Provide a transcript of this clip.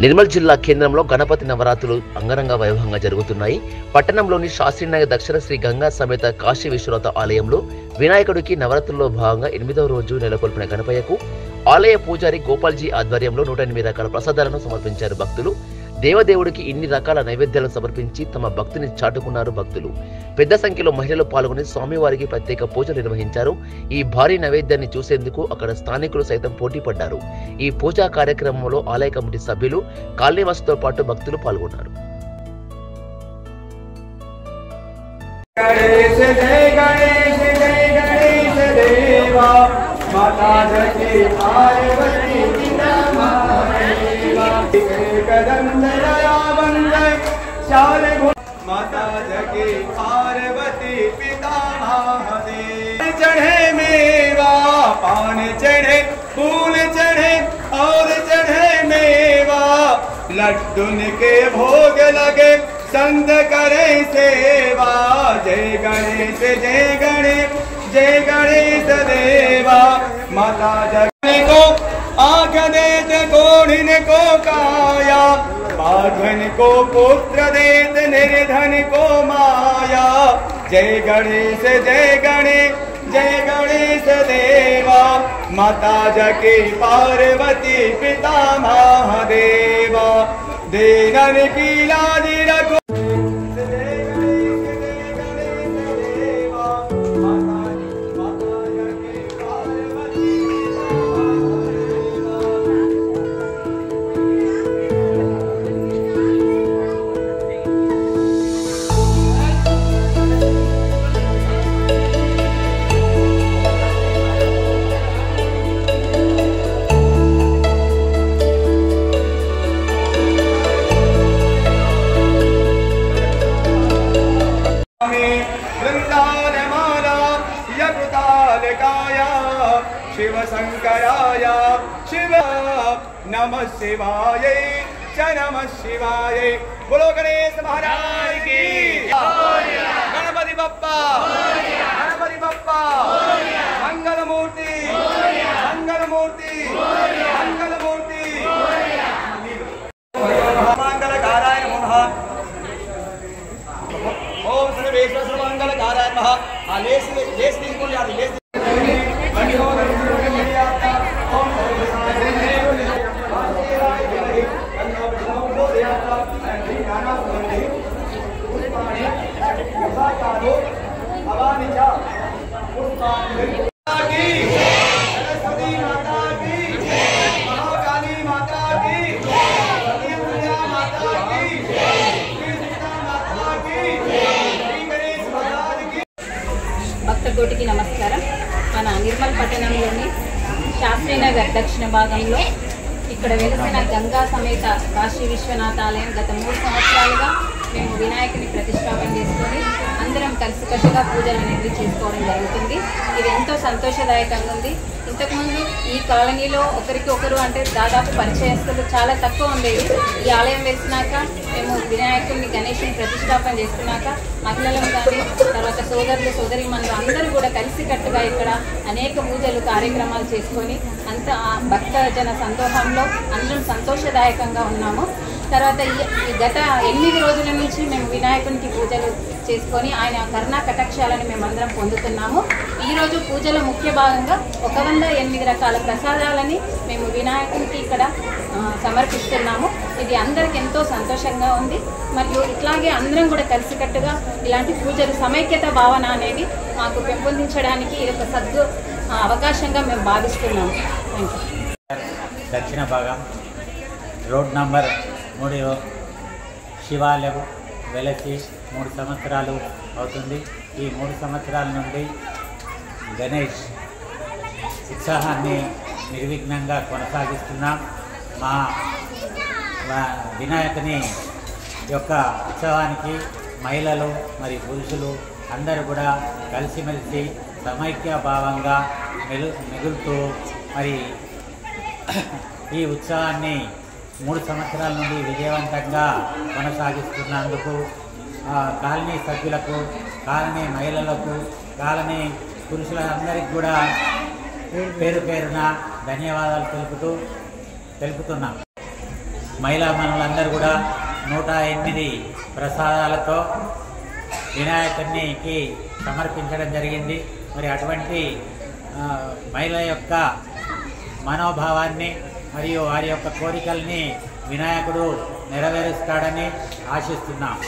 నిర్మల్ జిల్లా కేంద్రంలో గణపతి నవరాత్రులు అంగరంగ వైభవంగా జరుగుతున్నాయి. పట్టణంలోని శాస్త్రీనగర్ దక్షిణ శ్రీ గంగా సమేత కాశీ విశ్వనాథ ఆలయంలో వినాయకుడికి నవరాత్రుల్లో భాగంగా 8వ రోజు నెలకొల్పిన గణపయ్యకు ఆలయ పూజారి గోపాల్జీ ఆధ్వర్యంలో 108 రకాల ప్రసాదాలను సమర్పించారు భక్తులు. దేవదేవుడికి ఇన్ని రకాల నైవేద్యాలను సమర్పించి తమ భక్తిని చాటుకున్నారు భక్తులు. పెద్ద సంఖ్యలో మహిళలు పాల్గొని స్వామివారికి ప్రత్యేక పూజలు నిర్వహించారు. ఈ భారీ నైవేద్యాన్ని చూసేందుకు అక్కడ స్థానికులు సైతం పోటీ పడ్డారు. ఈ పూజా కార్యక్రమంలో ఆలయ కమిటీ సభ్యులు, కాలనీవాసులతో పాటు భక్తులు పాల్గొన్నారు. माता जगी पार्वती पिता महादेव। चढ़े मेवा पान चढ़े फूल चढ़े और चढ़े मेवा, लड्डून के भोग लगे संत करे सेवा। जय गणेश जय गणेश जय गणेश देवा। माता जगने को आँख देत कोढ़िन को काया, बाघन को पुत्र देत निर्धन को माया। जय गणेश जय गणेश जय गणेश देवा। माता जगी पार्वती पिता महादेवा। दीनन की लाज रखो। शिव शंकराय शिव नमः शिवाय च नमः शिवाय। बोलो गणेश महाराज की। गणपति बप्पा गणपति बप्पा मंगल मूर्ति मंगल मूर्ति मंगल मूर्ति। मंगलकाराय नमः। ओम सर्वेश्वर मंगलकाराय नमः। लेस लेस बोल यार लेस భక్తకోటికి నమస్కారం. మన నిర్మల్ పట్టణంలోని శాస్త్రీనగర్ దక్షిణ భాగంలో ఇక్కడ వెలిసిన గంగా సమేత కాశీ విశ్వనాథ ఆలయం గత 3 సంవత్సరాలుగా మేము వినాయకుని ప్రతిష్టాపన చేసుకొని అందరం కలిసికట్టుగా పూజలు అనేది చేసుకోవడం జరుగుతుంది. ఇది ఎంతో సంతోషదాయకంగా ఉంది. ఇంతకుముందు ఈ కాలనీలో ఒకరికొకరు అంటే దాదాపు పరిచయస్తులు చాలా తక్కువ ఉండేది. ఈ ఆలయం వేసినాక మేము వినాయకుడిని గణేశుని ప్రతిష్టాపన చేసుకున్నాక మహిళలను కానీ తర్వాత సోదరులు సోదరీమణులు అందరూ కూడా కలిసికట్టుగా ఇక్కడ అనేక పూజలు కార్యక్రమాలు చేసుకొని అంత భక్తజన సందోహంలో అందరం సంతోషదాయకంగా ఉన్నాము. తర్వాత ఈ గత 8 రోజుల నుంచి మేము వినాయకునికి పూజలు చేసుకొని ఆయన కరుణా కటాక్షాలను మేమందరం పొందుతున్నాము. ఈరోజు పూజల ముఖ్య భాగంగా 108 రకాల ప్రసాదాలని మేము వినాయకునికి ఇక్కడ సమర్పిస్తున్నాము. ఇది అందరికి ఎంతో సంతోషంగా ఉంది. మరియు ఇట్లాగే అందరం కూడా కలిసికట్టుగా ఇలాంటి పూజలు సమైక్యత భావన అనేది మాకు పెంపొందించడానికి ఇది ఒక అవకాశంగా మేము భావిస్తున్నాము. Thank you. దక్షిణ భాగం రోడ్ నంబర్ 3 శివాలయం వెలసి 3 సంవత్సరాలు అవుతుంది. ఈ 3 సంవత్సరాల నుండి గణేష్ ఉత్సాహాన్ని నిర్విఘ్నంగా కొనసాగిస్తున్నాం. మా వినాయకుని యొక్క ఉత్సవానికి మహిళలు మరి పురుషులు అందరూ కూడా కలిసిమెలిసి సమైక్య భావంగా మిగులుతూ మరి ఈ ఉత్సవాన్ని 3 సంవత్సరాల నుండి విజయవంతంగా కొనసాగిస్తున్నందుకు కాలనీ సభ్యులకు, కాలనీ మహిళలకు, కాలనీ పురుషులందరికీ కూడా పేరు పేరున ధన్యవాదాలు తెలుపుతున్నాం. మహిళా మనులందరూ కూడా 108 ప్రసాదాలతో వినాయకునికి సమర్పించడం జరిగింది. మరి అటువంటి మహిళ యొక్క మనోభావాన్ని మరియు వారి యొక్క కోరికల్ని వినాయకుడు నెరవేరుస్తాడని ఆశిస్తున్నాం.